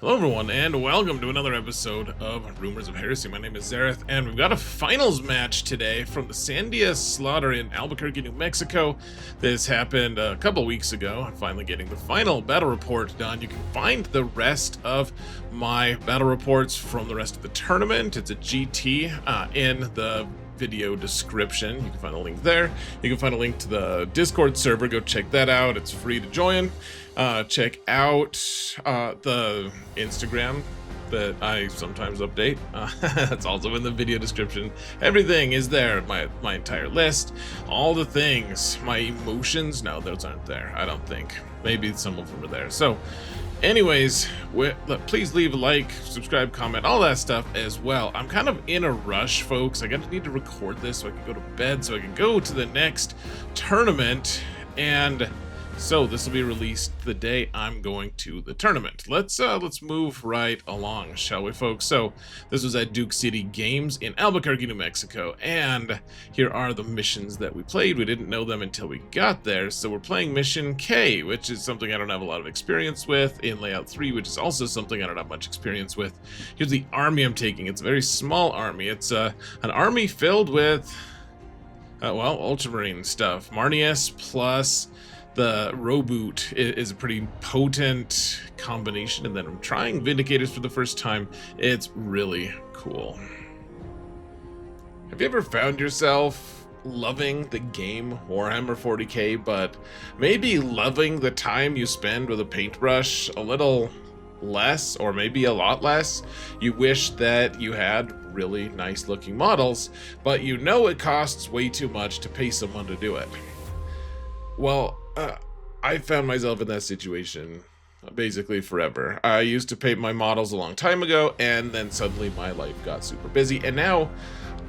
Hello everyone, and welcome to another episode of Rumors of Heresy. My name is Zareth, and we've got a finals match today from the Sandia slaughter in Albuquerque, New Mexico. This happened a couple weeks ago. I'm finally getting the final battle report done. You can find the rest of my battle reports from the rest of the tournament. It's a GT in the video description. You can find a link there. You can find a link to the Discord server. Go check that out. It's free to join. Check out the Instagram that I sometimes update. That's also in the video description. Everything is there. My entire list, all the things, my emotions. No, those aren't there. I don't think. Maybe some of them are there. So anyways, please leave a like, subscribe, comment, all that stuff as well. I'm kind of in a rush, folks. I need to record this so I can go to bed, so I can go to the next tournament. And so this will be released the day I'm going to the tournament. Let's move right along, shall we, folks? So this was at Duke City Games in Albuquerque, New Mexico, and here are the missions that we played. We didn't know them until we got there. So we're playing Mission K, which is something I don't have a lot of experience with, in Layout 3, which is also something I don't have much experience with. Here's the army I'm taking. It's a very small army. It's an army filled with, well, Ultramarine stuff. Marneus plus the Roboute is a pretty potent combination, and then I'm trying Vindicators for the first time. It's really cool. Have you ever found yourself loving the game Warhammer 40k, but maybe loving the time you spend with a paintbrush a little less, or maybe a lot less? You wish that you had really nice looking models, but you know it costs way too much to pay someone to do it. Well, I found myself in that situation basically forever. I used to paint my models a long time ago, and then suddenly my life got super busy, and now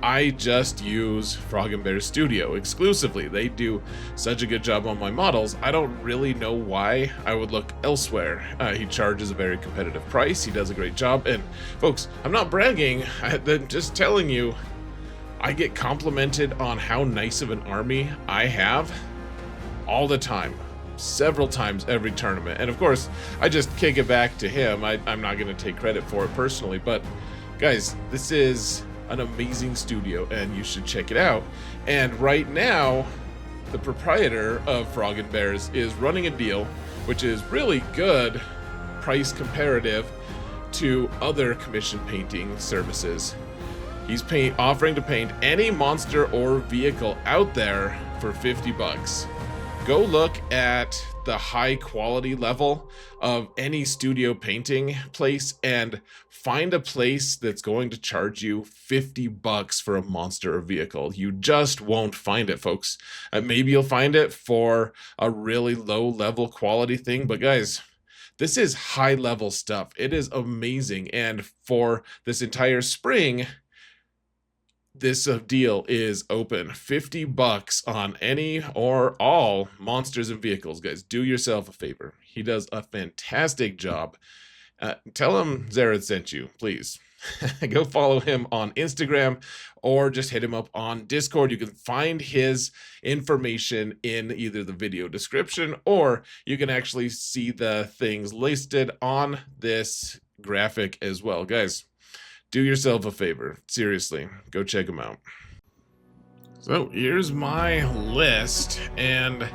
I just use Frog and Bear Studio exclusively. They do such a good job on my models. I don't really know why I would look elsewhere. He charges a very competitive price. He does a great job, and folks, I'm not bragging. I'm just telling you, I get complimented on how nice of an army I have all the time, several times every tournament. And of course, I just kick it back to him. I'm not going to take credit for it personally, but guys, this is an amazing studio and you should check it out. And right now, the proprietor of Frog and Bears is running a deal, which is really good price comparative to other commission painting services. He's offering to paint any monster or vehicle out there for 50 bucks. Go look at the high quality level of any studio painting place and find a place that's going to charge you 50 bucks for a monster or vehicle. You just won't find it, folks. Maybe you'll find it for a really low level quality thing, but guys, this is high level stuff. It is amazing. And for this entire spring, this deal is open. 50 bucks on any or all monsters and vehicles. Guys, do yourself a favor. He does a fantastic job. Tell him Zareth sent you, please. Go follow him on Instagram or just hit him up on Discord. You can find his information in either the video description, or you can actually see the things listed on this graphic as well. Guys, do yourself a favor. Seriously, go check them out. So here's my list, and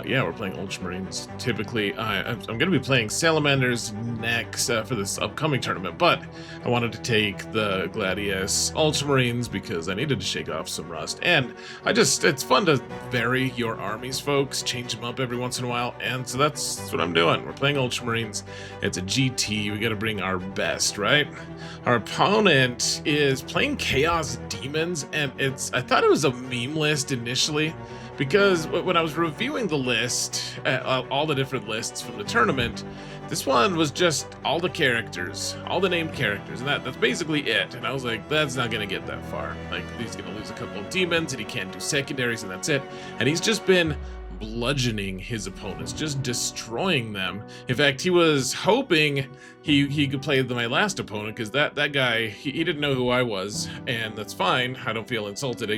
yeah, we're playing Ultramarines. Typically, I'm going to be playing Salamanders next for this upcoming tournament, but I wanted to take the Gladius Ultramarines because I needed to shake off some rust. And it's fun to vary your armies, folks, change them up every once in a while, and so that's what I'm doing. We're playing Ultramarines. It's a GT. We got to bring our best, right? Our opponent is playing Chaos Demons, and I thought it was a meme list initially, because when I was reviewing the list, all the different lists from the tournament, this one was just all the characters, all the named characters, and that's basically it. And I was like, that's not going to get that far. Like, he's going to lose a couple of demons, and he can't do secondaries, and that's it. And he's just been bludgeoning his opponents, just destroying them. In fact, he was hoping he could play my last opponent, because that guy, he didn't know who I was, and that's fine. I don't feel insulted.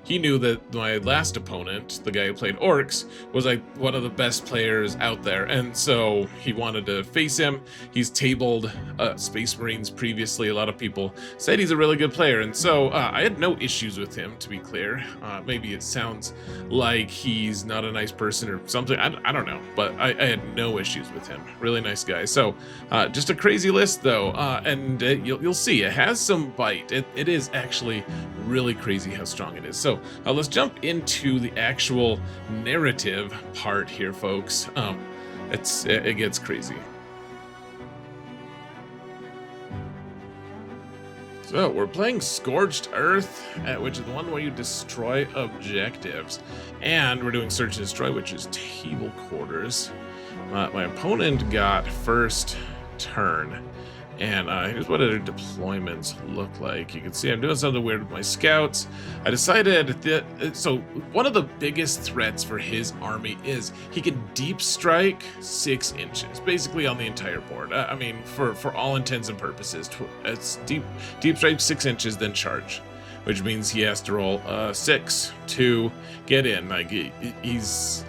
He knew that my last opponent, the guy who played orcs, was like one of the best players out there, and so he wanted to face him. He's tabled Space Marines previously. A lot of people said he's a really good player, and so I had no issues with him, to be clear. Maybe it sounds like he's not a nice person or something. I don't know, but I had no issues with him. Really nice guy. So just a crazy list, though, and you'll see it has some bite. It is actually really crazy how strong it is. So let's jump into the actual narrative part here, folks. It gets crazy. So we're playing Scorched Earth, which is the one where you destroy objectives, and we're doing Search and Destroy, which is table quarters. My opponent got first turn, and here's what their deployments look like. You can see I'm doing something weird with my scouts. I decided that, so one of the biggest threats for his army is he can deep strike 6 inches, basically on the entire board. I mean, for all intents and purposes, it's deep strike 6 inches, then charge, which means he has to roll 6 to get in. Like he's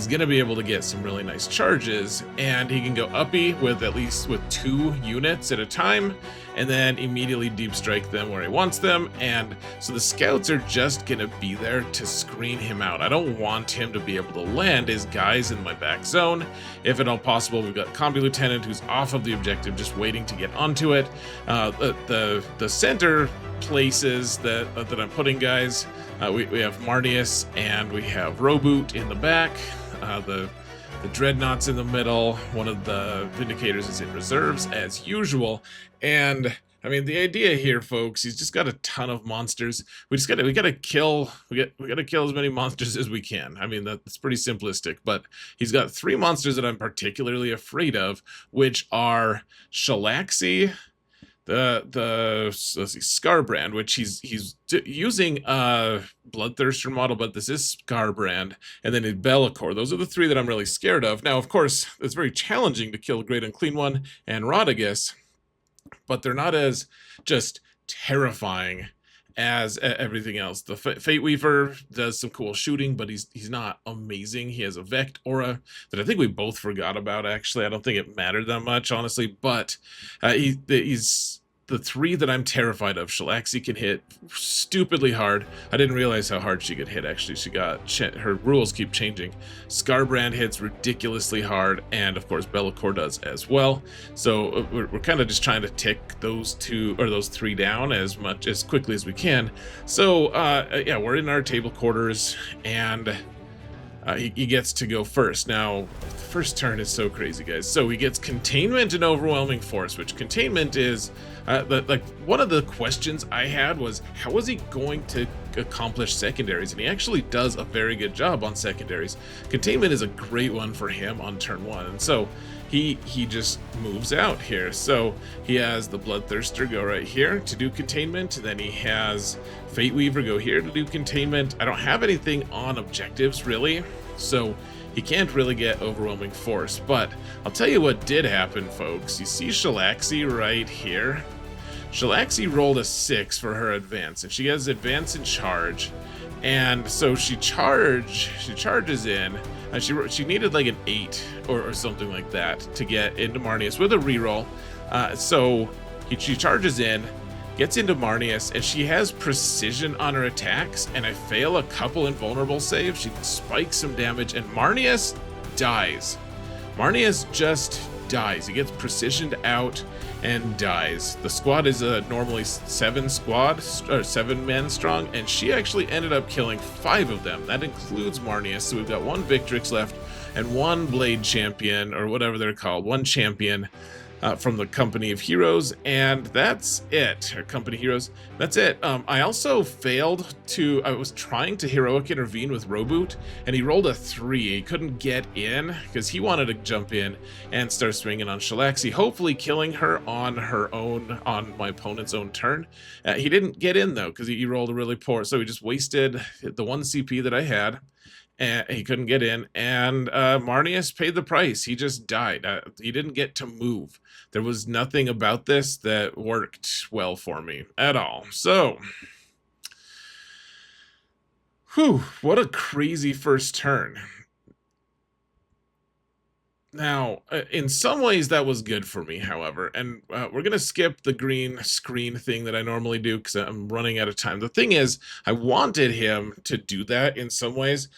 gonna be able to get some really nice charges, and he can go uppy with at least 2 units at a time, and then immediately deep strike them where he wants them. And so the scouts are just gonna be there to screen him out. I don't want him to be able to land his guys in my back zone. If at all possible, we've got Combi Lieutenant who's off of the objective, just waiting to get onto it. The center places that I'm putting guys, we have Marneus and we have Roboute in the back. The Dreadnought's in the middle. One of the Vindicators is in reserves as usual. And I mean, the idea here, folks, he's just got a ton of monsters. We gotta kill as many monsters as we can. I mean, that's pretty simplistic, but he's got 3 monsters that I'm particularly afraid of, which are Shalaxi, let's see, Scarbrand, which he's using a Bloodthirster model, but this is Scarbrand, and then Bellicor. Those are the 3 that I'm really scared of. Now, of course, it's very challenging to kill Great Unclean One and Rodagus, but they're not as just terrifying as everything else. The Fate Weaver does some cool shooting, but he's not amazing. He has a Vect aura that I think we both forgot about, actually. I don't think it mattered that much, honestly, but he's the 3 that I'm terrified of. Shalaxi can hit stupidly hard. I didn't realize how hard she could hit, actually. Her rules keep changing. Scarbrand hits ridiculously hard, and of course Bellicor does as well. So we're kind of just trying to tick those 3 down as quickly as we can. So yeah, we're in our table quarters, and he gets to go first. Now, the first turn is so crazy, guys. So he gets Containment and Overwhelming Force, which Containment is, like, one of the questions I had was, how is he going to accomplish secondaries? And he actually does a very good job on secondaries. Containment is a great one for him on turn 1, and so he just moves out here. So he has the Bloodthirster go right here to do Containment, and then he has Fate Weaver go here to do Containment. I don't have anything on objectives, really, so he can't really get Overwhelming Force. But I'll tell you what did happen, folks. You see Shalaxi right here? Shalaxi rolled a 6 for her advance, and she has advance and charge. And so she charges in, and she needed like an 8 or something like that to get into Marneus with a reroll. So she charges in, gets into Marneus, and she has precision on her attacks, and I fail a couple invulnerable saves. She spikes some damage, and Marneus dies. Marneus just dies. He gets precisioned out and dies. The squad is normally 7 men strong, and she actually ended up killing 5 of them. That includes Marneus, so we've got 1 Victrix left and 1 Blade Champion, or whatever they're called, 1 champion from the Company of Heroes, and that's it. Or Company Heroes, that's it. I also failed to, I was trying to Heroic Intervene with Roboute, and he rolled a 3. He couldn't get in, because he wanted to jump in and start swinging on Shalaxi, hopefully killing her on my opponent's own turn. He didn't get in, though, because he rolled a really poor, so he just wasted the 1 CP that I had, and he couldn't get in, and Marneus paid the price. He just died. He didn't get to move. There was nothing about this that worked well for me at all. So, whew, what a crazy first turn. Now, in some ways that was good for me, however, and we're going to skip the green screen thing that I normally do because I'm running out of time. The thing is, I wanted him to do that in some ways.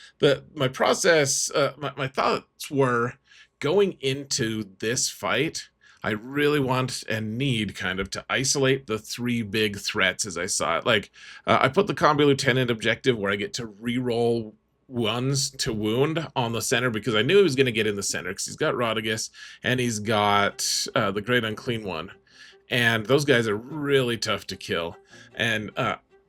My process, my thoughts were going into this fight, I really want and need kind of to isolate the three big threats as I saw it. Like, I put the Combi Lieutenant objective where I get to reroll ones to wound on the center because I knew he was going to get in the center because he's got Rodigus and he's got the Great Unclean One. And those guys are really tough to kill. And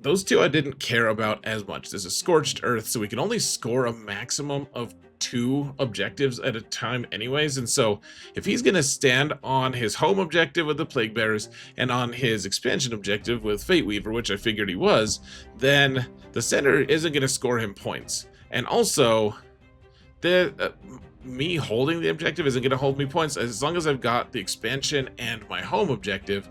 those two I didn't care about as much. There's a Scorched Earth, so we can only score a maximum of 2 objectives at a time anyways, and so if he's going to stand on his home objective with the Plague Bearers and on his expansion objective with Fate Weaver, which I figured he was, then the center isn't going to score him points. And also, me holding the objective isn't going to hold me points. As long as I've got the expansion and my home objective,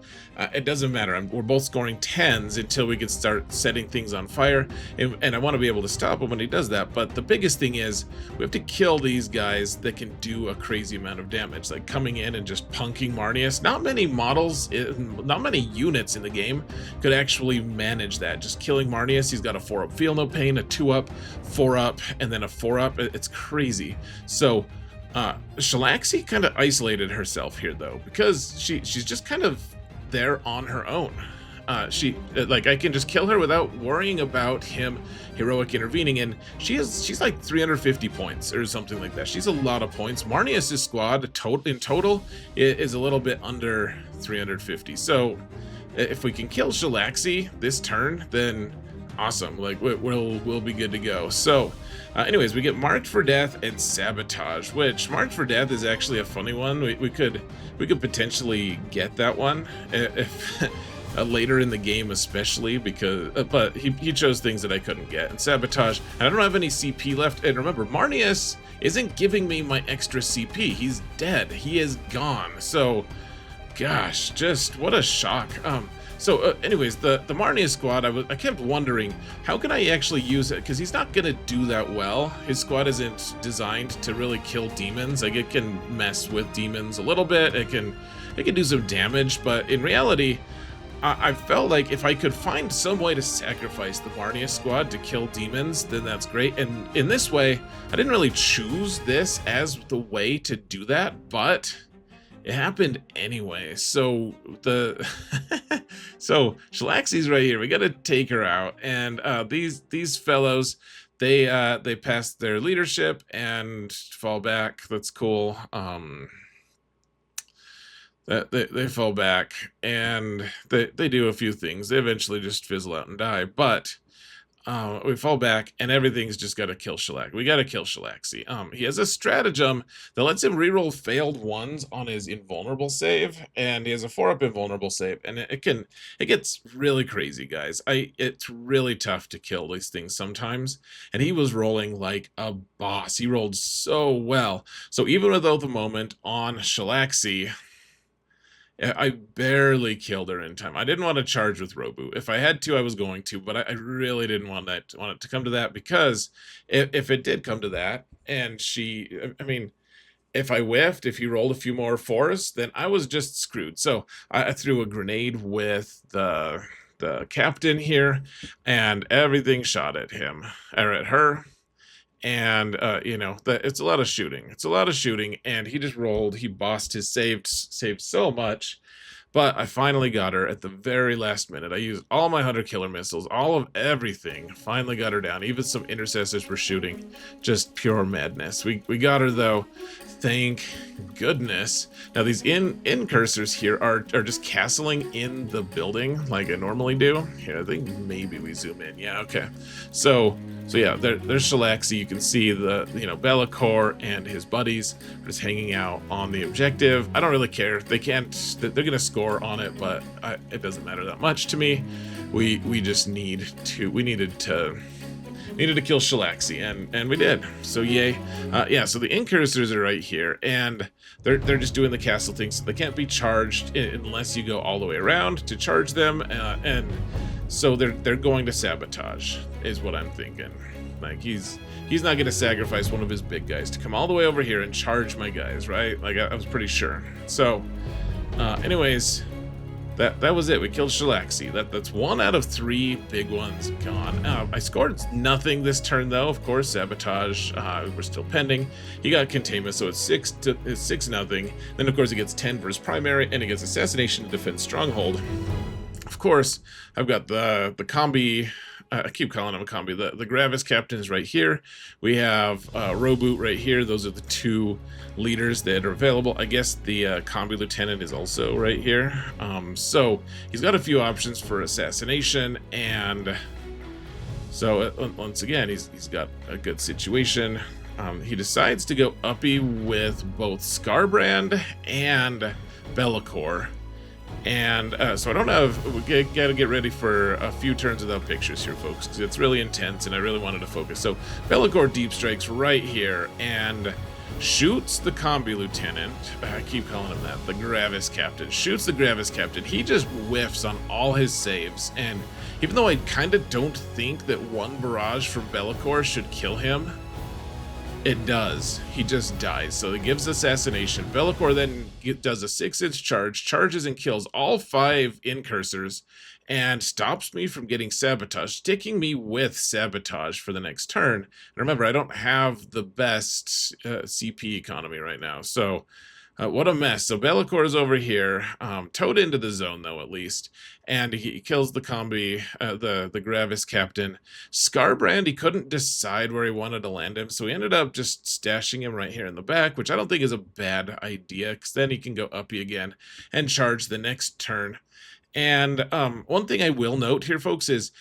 it doesn't matter. We're both scoring 10s until we can start setting things on fire, and I want to be able to stop him when he does that. But the biggest thing is we have to kill these guys that can do a crazy amount of damage, like coming in and just punking Marneus. Not many models, not many units in the game could actually manage that. Just killing Marneus. He's got a 4-up Feel No Pain, a 2-up, 4-up, and then a 4-up. It's crazy. So Shalaxi kind of isolated herself here, though, because she's just kind of there on her own. Like, I can just kill her without worrying about him heroic intervening, and she's like 350 points or something like that. She's a lot of points. Marneus' squad in total is a little bit under 350. So if we can kill Shalaxi this turn, then awesome. Like, we'll be good to go. So anyways, we get Marked for Death and Sabotage, which Marked for Death is actually a funny one. We could potentially get that one if later in the game, especially because but he chose things that I couldn't get. And Sabotage, and I don't have any CP left. And remember, Marneus isn't giving me my extra CP. He's dead. He is gone. So gosh, just what a shock. So anyways, the Marneus squad, I kept wondering, how can I actually use it? Because he's not going to do that well. His squad isn't designed to really kill demons. Like, it can mess with demons a little bit. It can do some damage, but in reality, I felt like if I could find some way to sacrifice the Marneus squad to kill demons, then that's great. And in this way, I didn't really choose this as the way to do that, but it happened anyway. So so Shalaxi's right here. We got to take her out, and these fellows, they pass their leadership and fall back. That's cool. They fall back, and they do a few things. They eventually just fizzle out and die, but we fall back, and everything's just got to kill Shalaxi. We got to kill Shalaxi. He has a stratagem that lets him reroll failed ones on his invulnerable save, and he has a 4-up invulnerable save, and it gets really crazy, guys. It's really tough to kill these things sometimes, and he was rolling like a boss. He rolled so well. So even without the moment on Shalaxi, I barely killed her in time. I didn't want to charge with Roboute. If I had to, I was going to, but I really didn't want it to come to that, because if it did come to that, and I mean, if I whiffed, if he rolled a few more 4s, then I was just screwed. So I threw a grenade with the captain here, and everything shot at him, or at her. And you know, it's a lot of shooting. It's a lot of shooting, and he just rolled. He bossed his saved so much, but I finally got her at the very last minute. I used all my 100 killer missiles, all of everything. Finally got her down. Even some intercessors were shooting. Just pure madness. We got her though. Thank goodness. Now these incursors here are just castling in the building like I normally do. Here, I think maybe we zoom in. Yeah, okay. So yeah, there's Shalaxi. You can see the Be'lakor and his buddies are just hanging out on the objective. I don't really care. They're gonna score on it, but it doesn't matter that much to me. We needed to needed to kill Shalaxi, and we did. So yay. Yeah, so the Intercessors are right here, and they're just doing the castle thing, so they can't be charged unless you go all the way around to charge them, and so they're going to sabotage, is what I'm thinking. Like, he's not going to sacrifice one of his big guys to come all the way over here and charge my guys, right? Like, I was pretty sure. So, anyways, that was it. We killed Shalaxi. That's 1 out of 3 big ones gone. I scored nothing this turn, though. Of course, sabotage. We're still pending. He got containment, so it's 6-0. Then, of course, he gets 10 for his primary, and he gets assassination to defend stronghold. Of course, I've got the combi. I keep calling him a combi. The Gravis captain is right here. We have Roboute right here. Those are the 2 leaders that are available. I guess the combi lieutenant is also right here. So he's got a few options for assassination, and so once again, he's got a good situation. He decides to go uppy with both Scarbrand and Be'lakor. And so I don't have, we gotta get ready for a few turns without pictures here, folks, because it's really intense and I really wanted to focus. So Be'lakor deep strikes right here and shoots the combi lieutenant. I keep calling him that, the Gravis captain. Shoots the Gravis captain. He just whiffs on all his saves, and even though I kind of don't think that 1 barrage from Be'lakor should kill him, it does. He just dies. So it gives assassination. Be'lakor then does a 6-inch charge, charges and kills all 5 Intercessors, and stops me from getting sabotage, sticking me with sabotage for the next turn. And remember, I don't have the best CP economy right now, so what a mess. So Be'lakor is over here, towed into the zone though, at least, and he kills the combi, the Gravis captain. Scarbrand, he couldn't decide where he wanted to land him, so he ended up just stashing him right here in the back, which I don't think is a bad idea, because then he can go uppy again and charge the next turn. And one thing I will note here, folks, is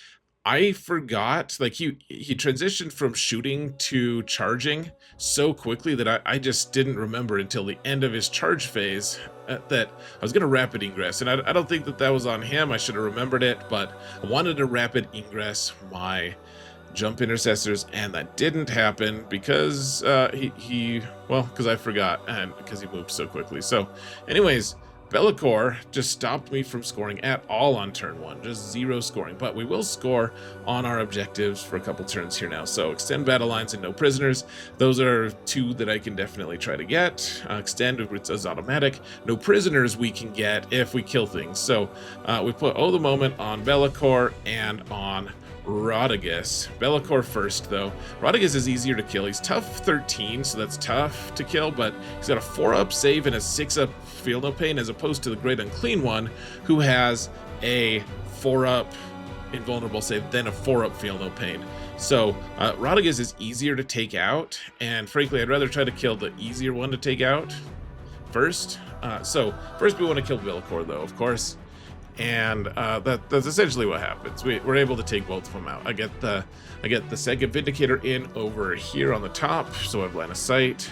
I forgot, like, he transitioned from shooting to charging so quickly that I just didn't remember until the end of his charge phase that I was going to rapid ingress. And I don't think that was on him. I should have remembered it, but I wanted to rapid ingress my jump Intercessors, and that didn't happen because because I forgot and because he moved so quickly. So anyways, Be'lakor just stopped me from scoring at all on turn 1, just 0 scoring, but we will score on our objectives for a couple turns here now. So extend battle lines and no prisoners. Those are 2 that I can definitely try to get. Extend, which is automatic. No prisoners we can get if we kill things. So we put the moment on Be'lakor and on Rodagus. Be'lakor first, though. Rodagus is easier to kill. He's tough 13, so that's tough to kill, but he's got a 4-up save and a 6-up feel no pain, as opposed to the Great Unclean One, who has a 4-up invulnerable save, then a 4-up feel no pain. So Rodagus is easier to take out, and frankly, I'd rather try to kill the easier one to take out first. So first we want to kill Be'lakor, though, of course. And that's essentially what happens. We're able to take both of them out. I get the second Vindicator in over here on the top, so I have line of sight,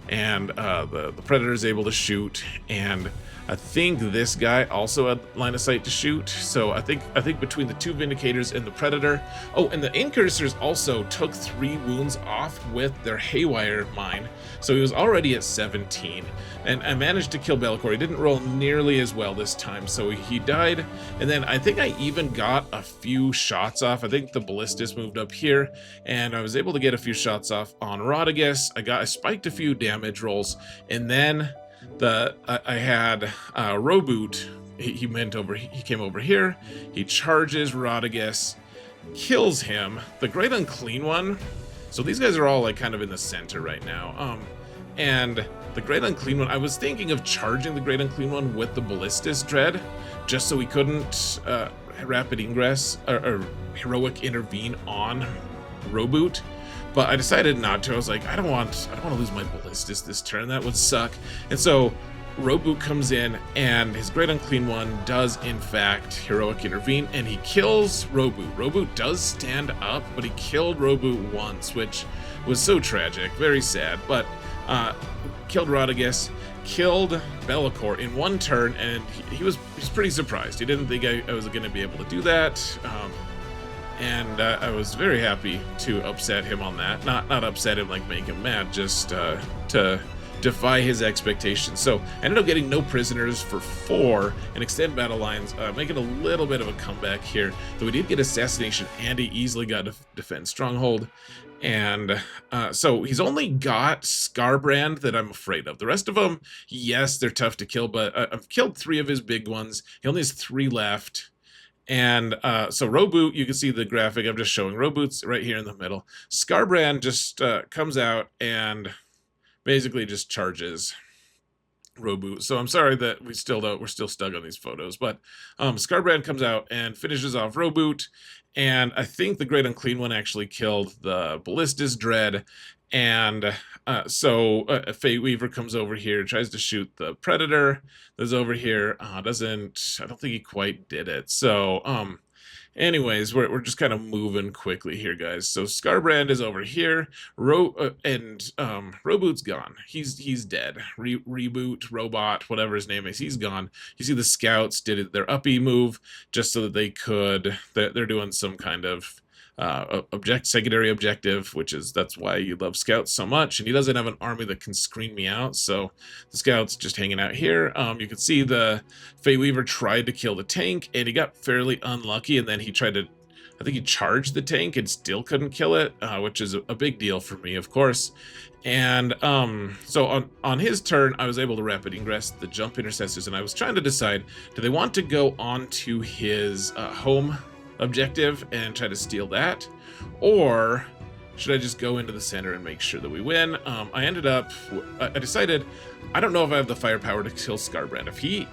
and the Predator is able to shoot, and I think this guy also had line of sight to shoot. So I think between the 2 Vindicators and the Predator. Oh, and the Intercessors also took 3 wounds off with their Haywire mine, so he was already at 17. And I managed to kill Be'lakor. He didn't roll nearly as well this time, so he died. And then I think I even got a few shots off. I think the Ballistas moved up here, and I was able to get a few shots off on Rodagus. I spiked a few damage rolls, and then I had Roboute. He came over here. He charges Rodagus, kills him. The Great Unclean One. So these guys are all like kind of in the center right now. And the Great Unclean One, I was thinking of charging the Great Unclean One with the Ballistas Dread, just so we couldn't rapid ingress or heroic intervene on Roboute. But I decided not to. I was like, I don't want to lose my Ballistas this turn. That would suck. And so Roboute comes in, and his Great Unclean One does in fact heroic intervene, and he kills Roboute. Roboute does stand up, but he killed Roboute once, which was so tragic, very sad. But killed Rodagus, killed Be'lakor in 1 turn, and he was pretty surprised. He didn't think I was going to be able to do that. and I was very happy to upset him on that. Not upset him like make him mad, just to defy his expectations. So I ended up getting no prisoners for 4 and extend battle lines, making a little bit of a comeback here. Though we did get assassination, and he easily got to defend stronghold. And so he's only got Scarbrand that I'm afraid of. The rest of them, yes, they're tough to kill, but I've killed 3 of his big ones. He only has 3 left. And so Roboute, you can see the graphic I'm just showing. Roboute's right here in the middle. Scarbrand just comes out and basically just charges Roboute. So I'm sorry that we're still stuck on these photos, but Scarbrand comes out and finishes off Roboute, and I think the Great Unclean One actually killed the Ballistus Dread, and so Fate Weaver comes over here, tries to shoot the Predator that's over here. I don't think he quite did it. So anyways, we're just kind of moving quickly here, guys. So Scarbrand is over here, Roboute's gone. He's dead. Reboot, Robot, whatever his name is, he's gone. You see the scouts did their uppy move just so that they could. They're doing some kind of secondary objective, that's why you love scouts so much. And he doesn't have an army that can screen me out, so the scouts just hanging out here. You can see the Fate Weaver tried to kill the tank, and he got fairly unlucky, and then he tried to, I think he charged the tank and still couldn't kill it, which is a big deal for me, of course. And so on his turn, I was able to rapid ingress the jump intercessors, and I was trying to decide, do they want to go onto his home objective and try to steal that, or should I just go into the center and make sure that we win? I decided, I don't know if I have the firepower to kill Scarbrand.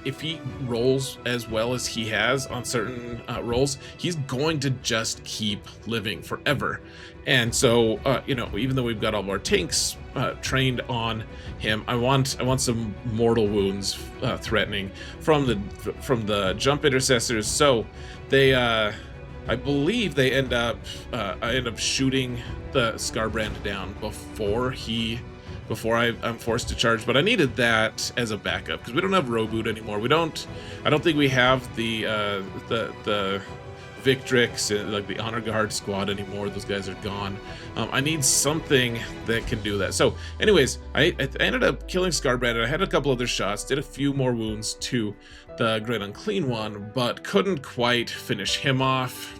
If he rolls as well as he has on certain rolls, he's going to just keep living forever. And so even though we've got all of our tanks trained on him, I want some mortal wounds threatening from the jump intercessors. So they I believe they end up shooting the Scarbrand down before I'm forced to charge. But I needed that as a backup because we don't have Roboute anymore. I don't think we have the Victrix, like the Honor Guard squad anymore. Those guys are gone. I need something that can do that. So anyways, I ended up killing Scarbrand, and I had a couple other shots, did a few more wounds to the Great Unclean One, but couldn't quite finish him off,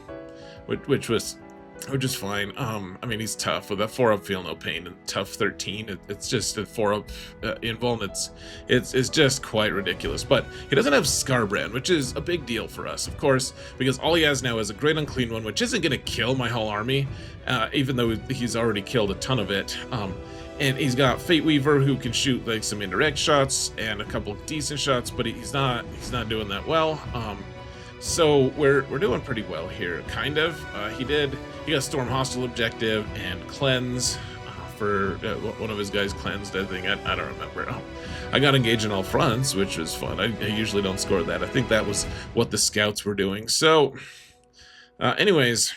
which was fine. I mean, he's tough with a 4-up feel no pain and tough 13. It's just a 4-up invuln. It's just quite ridiculous. But he doesn't have Scarbrand, which is a big deal for us, of course, because all he has now is a Great Unclean One, which isn't going to kill my whole army, even though he's already killed a ton of it. And he's got Fate Weaver, who can shoot like some indirect shots and a couple of decent shots, but he's not doing that well. So we're doing pretty well here, kind of. He got Storm Hostile objective and Cleanse for one of his guys cleansed, I think. I don't remember. I got engaged in all fronts, which was fun. I usually don't score that. I think that was what the scouts were doing. So anyways,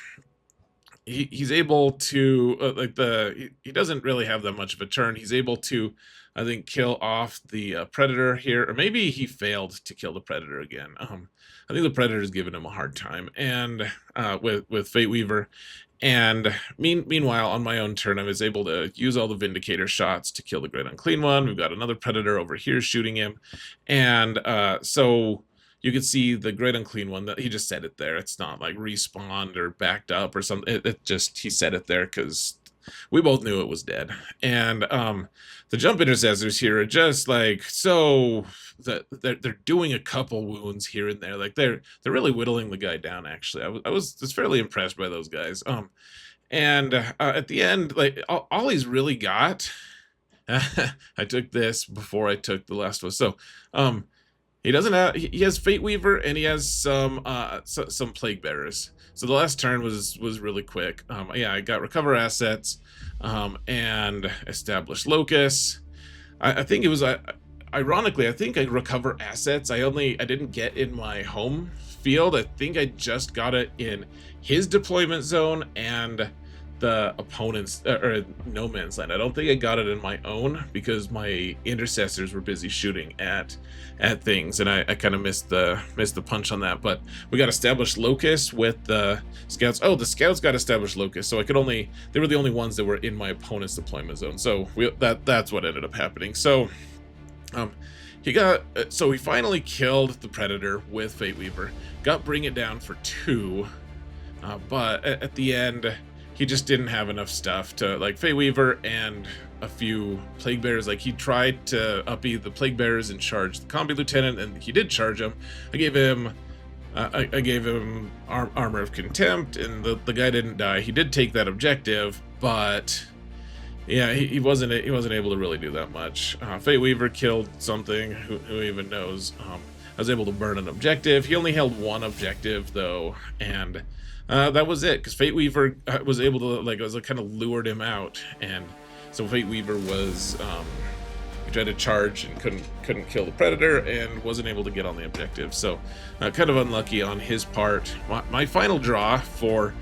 he's able to he doesn't really have that much of a turn. He's able to, I think, kill off the Predator here, or maybe he failed to kill the Predator again. I think the Predator's giving him a hard time, and with Fate Weaver. And meanwhile, on my own turn, I was able to use all the Vindicator shots to kill the Great Unclean One. We've got another Predator over here shooting him, and so you can see the Great Unclean One, that he just set it there. It's not like respawned or backed up or something. He set it there because we both knew it was dead. And the jump intercessors here are just like, so they're doing a couple wounds here and there. Like they're really whittling the guy down. Actually, I was fairly impressed by those guys. And at the end, like all he's really got. I took this before I took the last one. So he doesn't have. He has Fate Weaver and he has some Plague Bearers. So the last turn was really quick. Yeah, I got Recover Assets and Establish Locus. I think it was, ironically, I think I Recover Assets. I didn't get in my home field. I think I just got it in his deployment zone and the opponent's or no man's land. I don't think I got it in my own because my intercessors were busy shooting at things, and I kind of missed the punch on that. But we got established locus with the scouts. Oh, the scouts got established locus, so I could only, they were the only ones that were in my opponent's deployment zone. So that's what ended up happening. So he got so we finally killed the Predator with Fate Weaver, got Bring It Down for 2, but at the end he just didn't have enough stuff to, like, Fate Weaver and a few Plague Bearers. Like, he tried to uppy the Plague Bearers and charge the Combi Lieutenant, and he did charge him. I gave him Armor of Contempt, and the guy didn't die. He did take that objective, but yeah, he wasn't able to really do that much. Fate Weaver killed something. Who even knows? I was able to burn an objective. He only held one objective though, and that was it. Because Fate Weaver was able to, like, kind of lured him out, and so Fate Weaver was he tried to charge and couldn't kill the Predator and wasn't able to get on the objective. So kind of unlucky on his part. My final draw for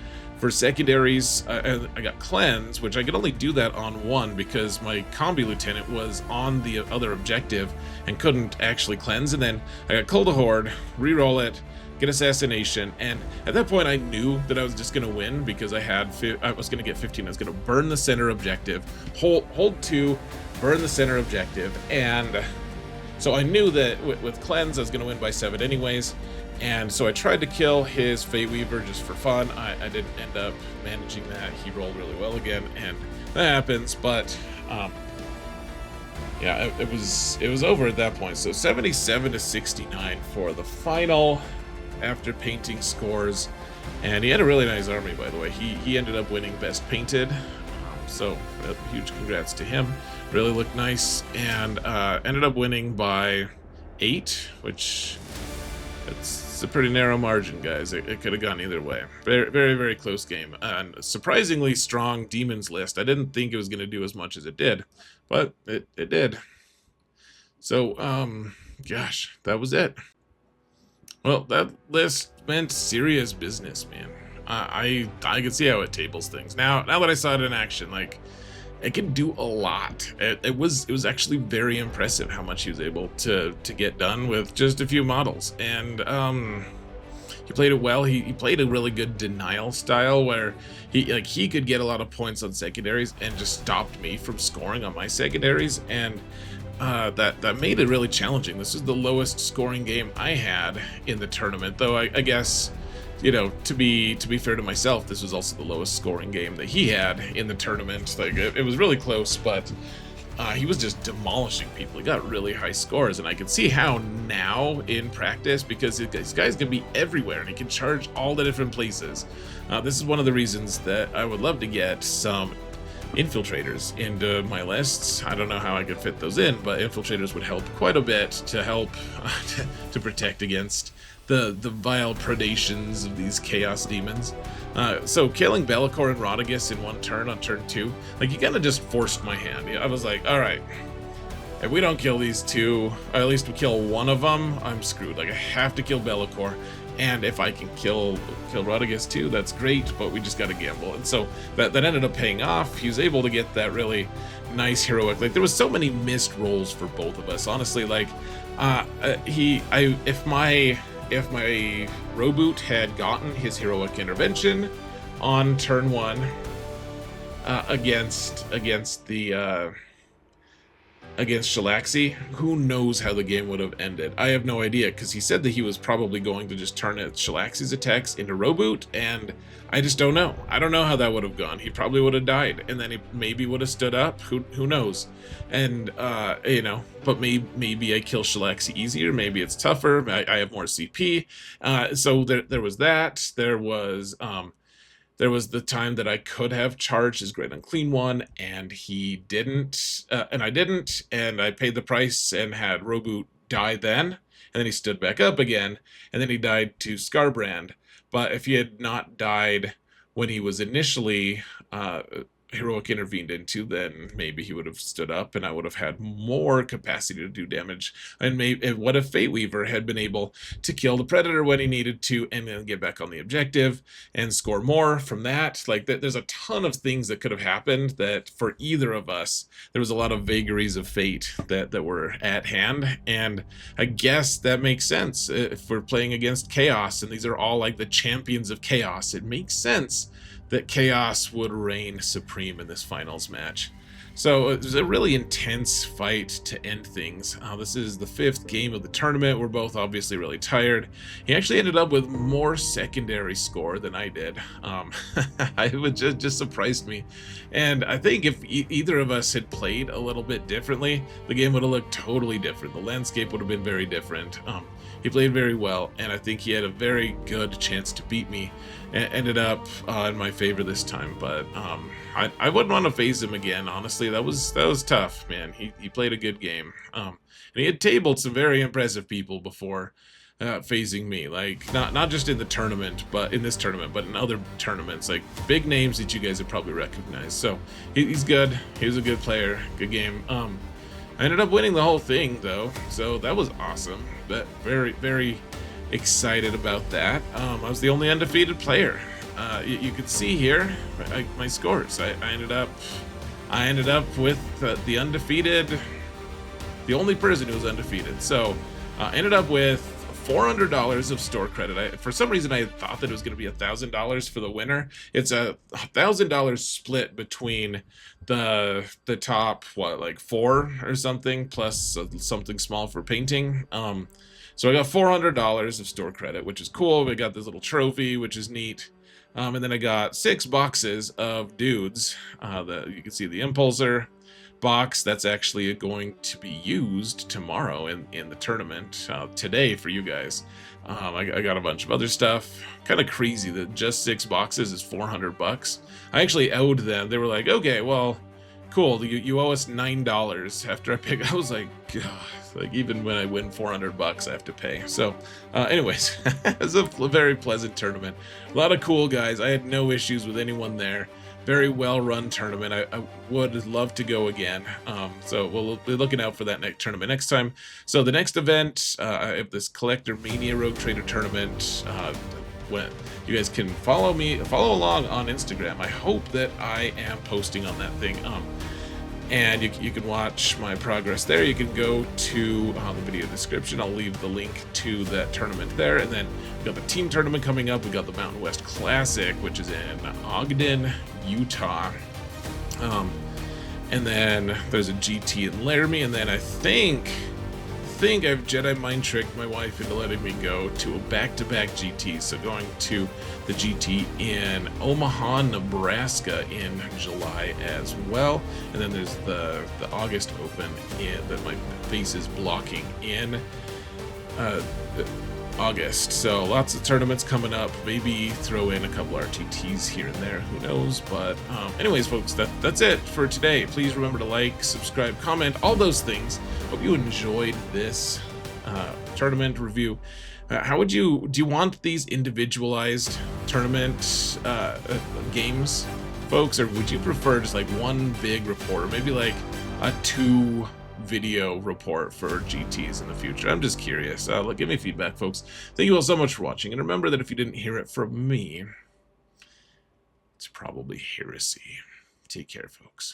secondaries, I got Cleanse, which I could only do that on one because my Combi Lieutenant was on the other objective and couldn't actually cleanse. And then I got Cull the Horde, reroll it, get Assassination, and at that point I knew that I was just going to win because I was going to get 15. I was going to burn the center objective, hold 2, burn the center objective, and so I knew that with Cleanse I was going to win by 7 anyways. And so I tried to kill his Fate Weaver just for fun. I didn't end up managing that. He rolled really well again, and that happens. But yeah, it was over at that point. So 77 to 69 for the final after painting scores. And he had a really nice army, by the way. He ended up winning Best Painted. So huge congrats to him. Really looked nice, and ended up winning by 8, which it's a pretty narrow margin, guys. It could have gone either way. Very, very, very close game. And surprisingly strong Demons list. I didn't think it was going to do as much as it did, but it did. So, gosh, that was it. Well, that list meant serious business, man. I can see how it tables things. Now that I saw it in action, like, it can do a lot. It was actually very impressive how much he was able to get done with just a few models. And he played it well. He played a really good denial style where he could get a lot of points on secondaries and just stopped me from scoring on my secondaries, and that made it really challenging. This is the lowest scoring game I had in the tournament, though I guess, you know, to be fair to myself, this was also the lowest scoring game that he had in the tournament. Like, it was really close, but he was just demolishing people. He got really high scores, and I can see how now in practice, because this guy's gonna be everywhere and he can charge all the different places. This is one of the reasons that I would love to get some infiltrators into my lists. I don't know how I could fit those in, but infiltrators would help quite a bit to help to protect against the vile predations of these chaos demons. So killing Bellicor and Rodagus in one turn on turn 2, like, you kind of just forced my hand. I was like, all right, if we don't kill these two, or at least we kill one of them, I'm screwed. Like, I have to kill Bellicor, and if I can kill Rodagus too, that's great, but we just got to gamble. And so that ended up paying off. He was able to get that really nice heroic. Like, there was so many missed rolls for both of us, honestly. Like, if my Roboute had gotten his heroic intervention on turn 1 against Shalaxi, who knows how the game would have ended. I have no idea, because he said that he was probably going to just turn Shalaxi's attacks into Roboute, and I just don't know. I don't know how that would have gone. He probably would have died, and then he maybe would have stood up. Who knows? And you know, but maybe I kill Shalaxi easier. Maybe it's tougher. I have more CP. So there was that. There was the time that I could have charged his Great Unclean One, and he didn't, and I didn't, and I paid the price and had Roboute die then, and then he stood back up again, and then he died to Scarbrand. But if he had not died when he was initially Heroic intervened into, then maybe he would have stood up and I would have had more capacity to do damage. And maybe, what if Fate Weaver had been able to kill the Predator when he needed to and then get back on the objective and score more from that? Like, there's a ton of things that could have happened that for either of us, there was a lot of vagaries of fate that were at hand. And I guess that makes sense. If we're playing against Chaos and these are all like the champions of Chaos, it makes sense that Chaos would reign supreme in this finals match. So it was a really intense fight to end things. This is the 5th game of the tournament. We're both obviously really tired. He actually ended up with more secondary score than I did. It just surprised me. And I think if either of us had played a little bit differently, the game would have looked totally different. The landscape would have been very different. He played very well, and I think he had a very good chance to beat me. Ended up in my favor this time, but I wouldn't want to face him again. Honestly, that was tough, man. He played a good game, and he had tabled some very impressive people before facing me. Like not just in the tournament, but in this tournament, but in other tournaments, like big names that you guys have probably recognized. So he's good. He was a good player. Good game. I ended up winning the whole thing though, so that was awesome. But very excited about that. I was the only undefeated player. You can see here my scores. I ended up with the undefeated, the only person who was undefeated. So I ended up with $400 of store credit. For some reason I thought that it was going to be $1,000 for the winner. It's a $1,000 split between the top like 4 or something plus something small for painting. So I got $400 of store credit, which is cool. We got this little trophy, which is neat. And then I got 6 boxes of dudes. You can see the Impulsor box that's actually going to be used tomorrow in the tournament today for you guys. I got a bunch of other stuff. Kind of crazy that just 6 boxes is $400. I actually owed them. They were like, okay, well, cool. You owe us $9 after I pick. I was like, God. Like, even when I win $400, I have to pay. So, anyways, it was a very pleasant tournament. A lot of cool guys. I had no issues with anyone there. Very well-run tournament. I would love to go again. So we'll be looking out for that next tournament next time. So the next event, I have this Collector Mania Rogue Trader tournament. When you guys can follow along on Instagram. I hope that I am posting on that thing. And you can watch my progress there. You can go to the video description. I'll leave the link to that tournament there. And then we got the team tournament coming up. We got the Mountain West Classic, which is in Ogden, Utah. And then there's a GT in Laramie. And then I think I've Jedi mind tricked my wife into letting me go to a back-to-back GT. So going to the GT in Omaha, Nebraska in July as well. And then there's the August Open that my face is blocking in August. So lots of tournaments coming up. Maybe throw in a couple RTTs here and there. Who knows? But anyways, folks, that's it for today. Please remember to like, subscribe, comment, all those things. Hope you enjoyed this tournament review. Do you want these individualized tournament games, folks, or would you prefer just like one big report, or maybe like a 2 video report for GTs in the future? I'm just curious. Give me feedback, folks. Thank you all so much for watching, and remember that if you didn't hear it from me, it's probably heresy. Take care, folks.